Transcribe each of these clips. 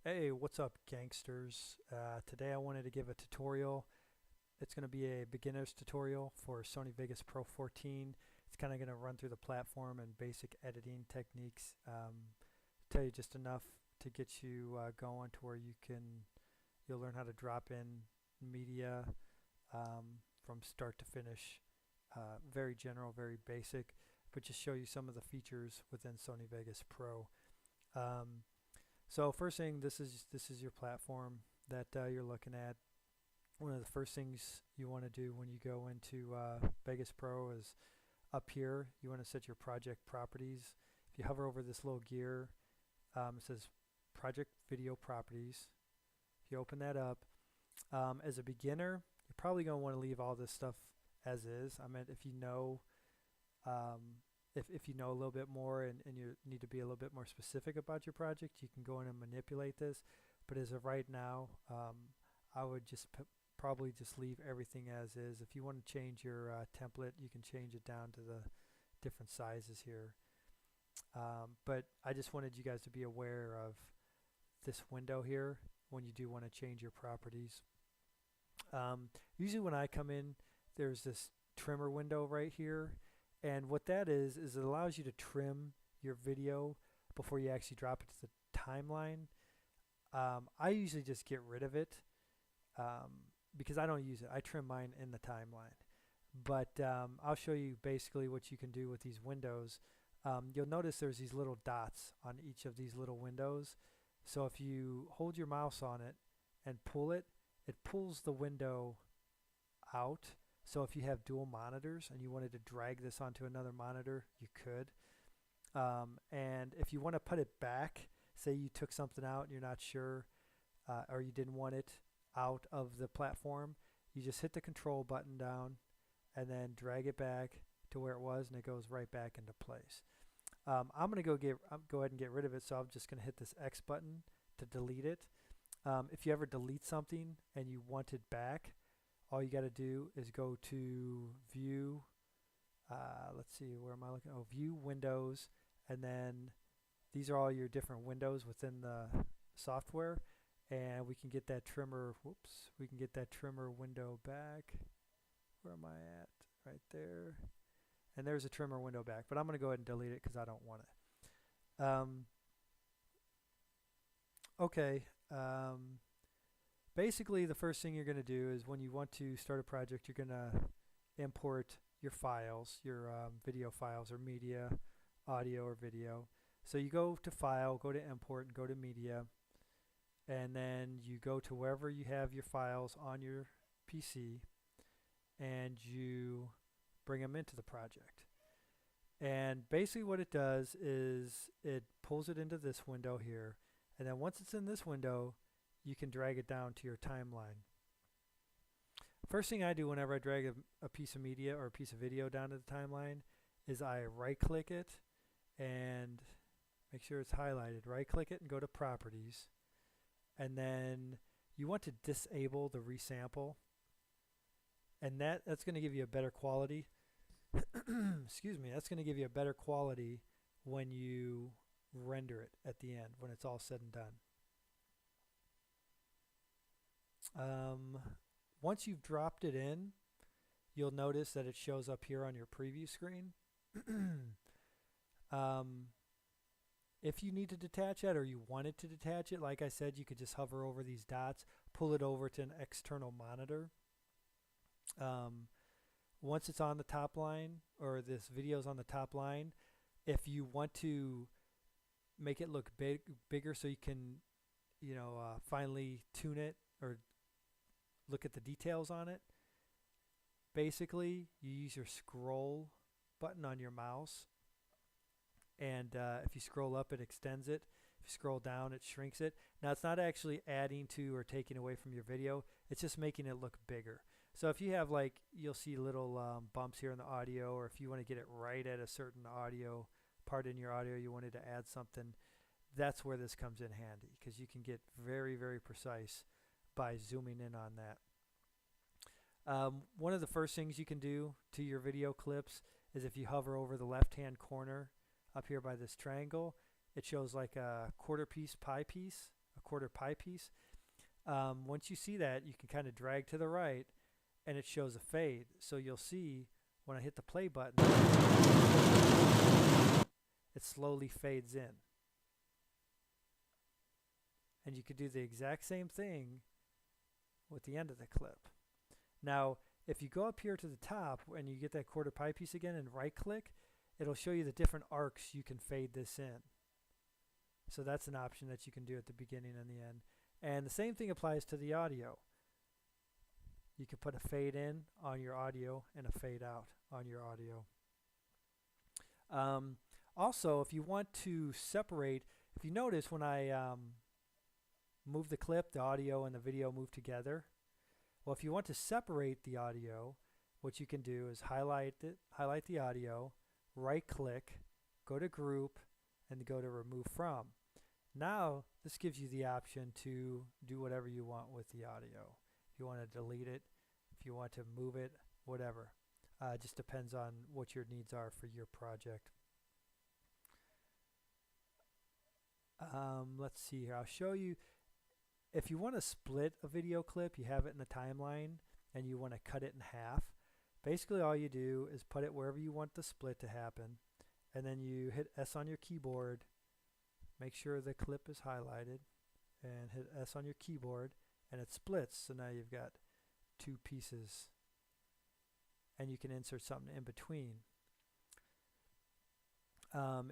Hey, what's up, gangsters? Today I wanted to give a tutorial. It's going to be a beginner's tutorial for Sony Vegas Pro 14. It's kind of going to run through the platform and basic editing techniques. Tell you just enough to get you going to where you'll learn how to drop in media from start to finish. Very general, very basic, but just show you some of the features within Sony Vegas Pro. Um, so first thing, this is your platform that you're looking at. One of the first things you want to do when you go into Vegas Pro is up here. You want to set your project properties. If you hover over this little gear, it says Project Video Properties. If you open that up, as a beginner, you're probably going to want to leave all this stuff as is. I mean, um, if you know a little bit more and you need to be a little bit more specific about your project, you can go in and manipulate this. But as of right now, I would probably just leave everything as is. If you want to change your template, you can change it down to the different sizes here. But I just wanted you guys to be aware of this window here when you do want to change your properties. Usually when I come in, there's this trimmer window right here, and what that is it allows you to trim your video before you actually drop it to the timeline. I usually just get rid of it because I don't use it. I trim mine in the timeline. But I'll show you basically what you can do with these windows. You'll notice there's these little dots on each of these little windows. So if you hold your mouse on it and pull it, it pulls the window out. So if you have dual monitors and you wanted to drag this onto another monitor, you could. And if you want to put it back, say you took something out and you're not sure, or you didn't want it out of the platform, you just hit the control button down and then drag it back to where it was, and it goes right back into place. I'm going to go ahead and get rid of it, so I'm just going to hit this X button to delete it. If you ever delete something and you want it back, all you got to do is go to View. Let's see, where am I looking? Oh, View Windows, and then these are all your different windows within the software, and we can get that trimmer. Whoops, we can get that trimmer window back. Where am I at? Right there. And there's a trimmer window back, but I'm going to go ahead and delete it because I don't want it. Okay. Basically, the first thing you're going to do is when you want to start a project, you're going to import your files, your video files or media, audio or video. So you go to File, go to Import, and go to Media, and then you go to wherever you have your files on your PC, and you bring them into the project. And basically what it does is it pulls it into this window here, and then once it's in this window, you can drag it down to your timeline. First thing I do whenever I drag a piece of media or a piece of video down to the timeline is I right click it and make sure it's highlighted. Right click it and go to Properties, and then you want to disable the resample, and that's going to give you a better quality. Excuse me, that's going to give you a better quality when you render it at the end, when it's all said and done. Once you've dropped it in, you'll notice that it shows up here on your preview screen. If you need to detach it or you wanted to detach it, like I said, you could just hover over these dots, pull it over to an external monitor. Once it's on the top line, or this video is on the top line, if you want to make it look bigger so you can, finally tune it or look at the details on it, basically you use your scroll button on your mouse, and if you scroll up, it extends it. If you scroll down, it shrinks it. Now, it's not actually adding to or taking away from your video, it's just making it look bigger. So if you have, like, you'll see little bumps here in the audio, or if you want to get it right at a certain audio part in your audio, you wanted to add something, that's where this comes in handy, because you can get very, very precise by zooming in on that. One of the first things you can do to your video clips is if you hover over the left-hand corner up here by this triangle, it shows like a quarter piece pie piece, a quarter pie piece. Once you see that, you can kind of drag to the right and it shows a fade. So you'll see when I hit the play button, it slowly fades in. And you could do the exact same thing with the end of the clip. Now, if you go up here to the top and you get that quarter pie piece again and right click, it'll show you the different arcs you can fade this in. So that's an option that you can do at the beginning and the end. And the same thing applies to the audio. You can put a fade in on your audio and a fade out on your audio. Also, if you want to separate, if you notice when I move the clip, the audio and the video move together. Well, if you want to separate the audio, what you can do is highlight the audio, right click, go to group, and go to remove from. Now this gives you the option to do whatever you want with the audio. If you want to delete it, if you want to move it, whatever. It just depends on what your needs are for your project. Let's see here. I'll show you. If you want to split a video clip, you have it in the timeline and you want to cut it in half, basically all you do is put it wherever you want the split to happen, and then you hit S on your keyboard, make sure the clip is highlighted, and hit S on your keyboard, and it splits. So now you've got two pieces, and you can insert something in between.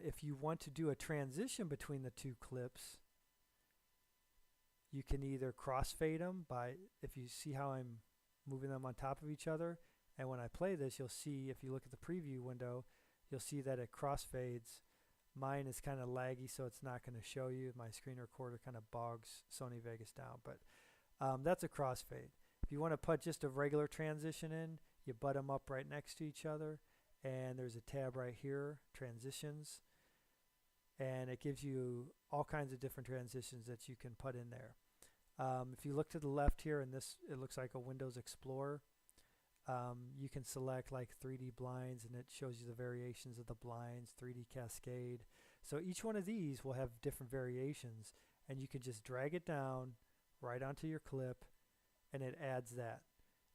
If you want to do a transition between the two clips, you can either crossfade them by, if you see how I'm moving them on top of each other, and when I play this, you'll see, if you look at the preview window, you'll see that it crossfades. Mine is kind of laggy, so it's not going to show you. My screen recorder kind of bogs Sony Vegas down, but that's a crossfade. If you want to put just a regular transition in, you butt them up right next to each other, and there's a tab right here, transitions, and it gives you all kinds of different transitions that you can put in there. If you look to the left here, and this, it looks like a Windows Explorer, you can select like 3D blinds, and it shows you the variations of the blinds, 3D cascade. So each one of these will have different variations, and you can just drag it down right onto your clip, and it adds that.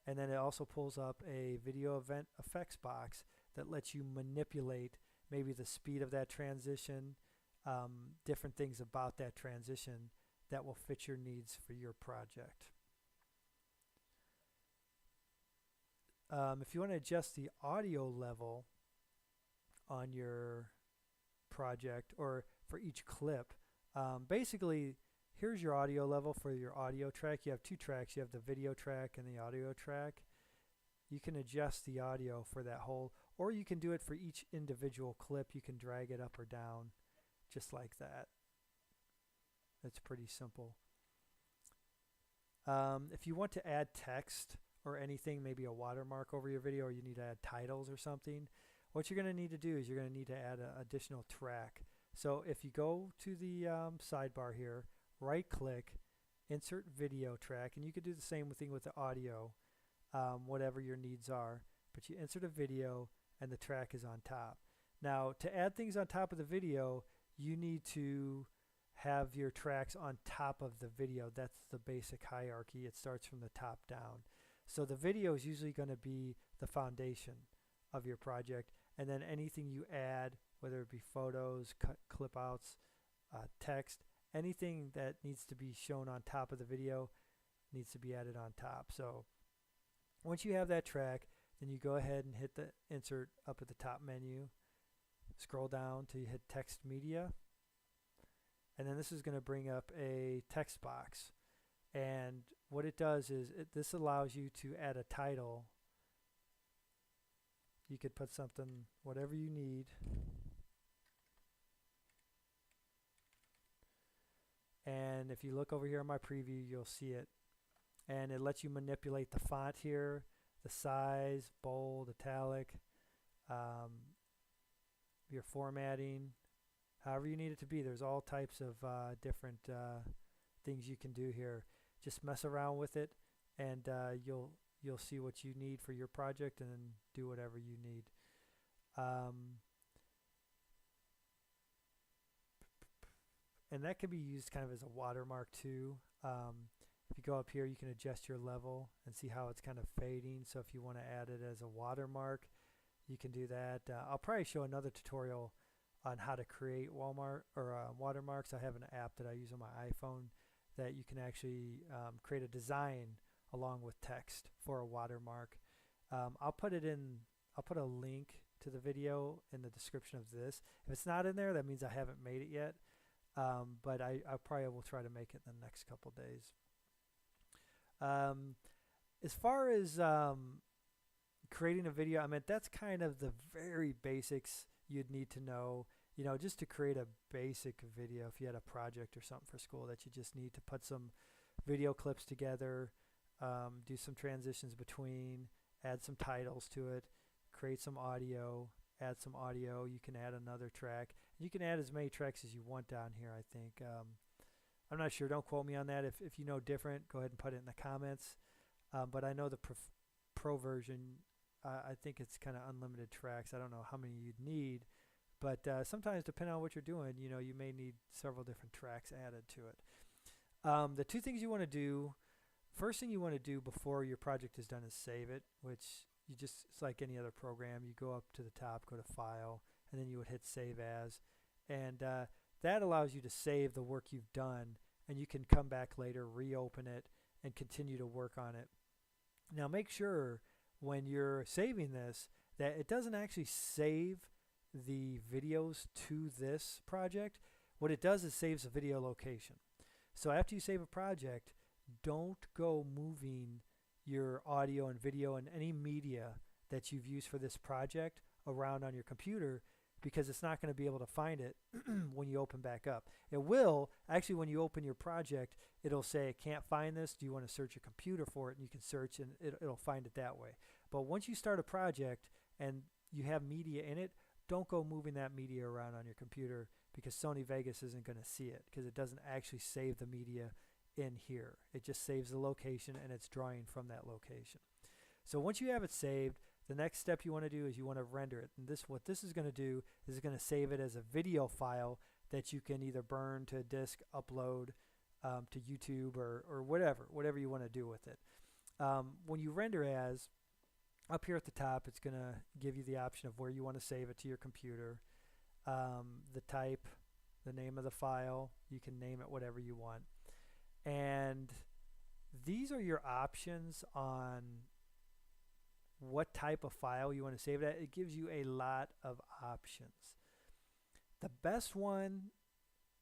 And then it also pulls up a video event effects box that lets you manipulate maybe the speed of that transition, different things about that transition that will fit your needs for your project. If you want to adjust the audio level on your project or for each clip, basically here's your audio level for your audio track. You have two tracks. You have the video track and the audio track. You can adjust the audio for that whole, or you can do it for each individual clip. You can drag it up or down just like that. It's pretty simple. If you want to add text or anything, maybe a watermark over your video, or you need to add titles or something, what you're going to need to do is you're going to need to add an additional track. So if you go to the sidebar here, right click, insert video track, and you could do the same thing with the audio, whatever your needs are, but you insert a video and the track is on top. Now to add things on top of the video, you need to have your tracks on top of the video. That's the basic hierarchy. It starts from the top down. So the video is usually going to be the foundation of your project, and then anything you add, whether it be photos, clip outs, text, anything that needs to be shown on top of the video needs to be added on top. So once you have that track, then you go ahead and hit the insert up at the top menu, scroll down till you hit text media, and then this is going to bring up a text box. And what it does is this allows you to add a title. You could put something, whatever you need. And if you look over here in my preview, you'll see it. And it lets you manipulate the font here, the size, bold, italic, your formatting, however you need it to be. There's all types of different things you can do here. Just mess around with it, and you'll see what you need for your project, and then do whatever you need. and that can be used kind of as a watermark too. If you go up here, you can adjust your level and see how it's kind of fading. So if you want to add it as a watermark, you can do that. I'll probably show another tutorial on how to create Walmart or watermarks. I have an app that I use on my iPhone that you can actually create a design along with text for a watermark. I'll put a link to the video in the description of this. If it's not in there, that means I haven't made it yet. But I probably will try to make it in the next couple days. As far as creating a video, I mean, that's kind of the very basics you'd need to know, you know, just to create a basic video. If you had a project or something for school that you just need to put some video clips together, do some transitions between, add some titles to it, create some audio, add some audio. You can add another track. You can add as many tracks as you want down here, I think. I'm not sure. Don't quote me on that. If you know different, go ahead and put it in the comments. But I know the Pro version, I think it's kind of unlimited tracks. I don't know how many you'd need. But sometimes, depending on what you're doing, you know, you may need several different tracks added to it. The two things you want to do, first thing you want to do before your project is done is save it, which you just, it's like any other program. You go up to the top, go to File, and then you would hit Save As. And that allows you to save the work you've done, and you can come back later, reopen it, and continue to work on it. Now make sure when you're saving this that it doesn't actually save the videos to this project. What it does is saves a video location. So after you save a project, don't go moving your audio and video and any media that you've used for this project around on your computer, because it's not going to be able to find it when you open back up. It will, actually, when you open your project, it'll say, can't find this. Do you want to search your computer for it? And you can search and it'll find it that way. But once you start a project and you have media in it, don't go moving that media around on your computer, because Sony Vegas isn't going to see it, because it doesn't actually save the media in here. It just saves the location and it's drawing from that location. So once you have it saved, the next step you want to do is you want to render it. And what this is going to do is it's going to save it as a video file that you can either burn to a disk, upload to YouTube, or whatever you want to do with it. When you render as, up here at the top, it's going to give you the option of where you want to save it to your computer, the type, the name of the file. You can name it whatever you want. And these are your options on what type of file you want to save it at. It gives you a lot of options. The best one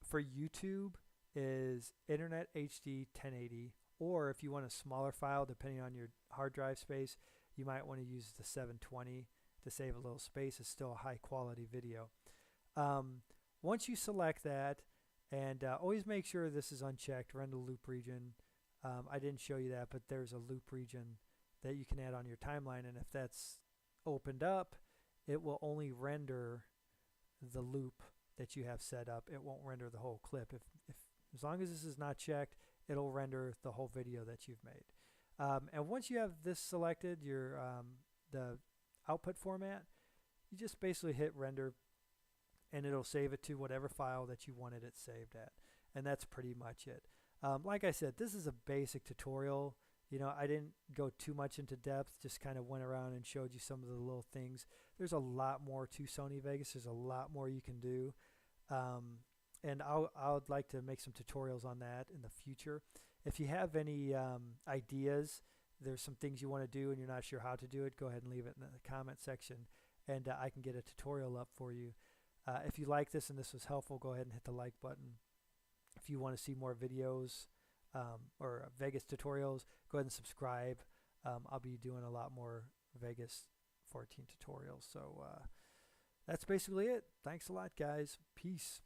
for YouTube is Internet HD 1080, or if you want a smaller file, depending on your hard drive space, you might want to use the 720 to save a little space. It's still a high quality video. Once you select that, and always make sure this is unchecked, render loop region. I didn't show you that, but there's a loop region that you can add on your timeline, and if that's opened up, it will only render the loop that you have set up. It won't render the whole clip. If as long as this is not checked, it'll render the whole video that you've made. And once you have this selected, your the output format, you just basically hit render, and it'll save it to whatever file that you wanted it saved at. And that's pretty much it. Like I said, this is a basic tutorial. You know, I didn't go too much into depth, just kind of went around and showed you some of the little things. There's a lot more to Sony Vegas. There's a lot more you can do. And I would like to make some tutorials on that in the future. If you have any ideas, there's some things you want to do and you're not sure how to do it, go ahead and leave it in the comment section, and I can get a tutorial up for you. If you like this and this was helpful, go ahead and hit the like button. If you want to see more videos or Vegas tutorials, go ahead and subscribe. I'll be doing a lot more Vegas 14 tutorials. So that's basically it. Thanks a lot, guys. Peace.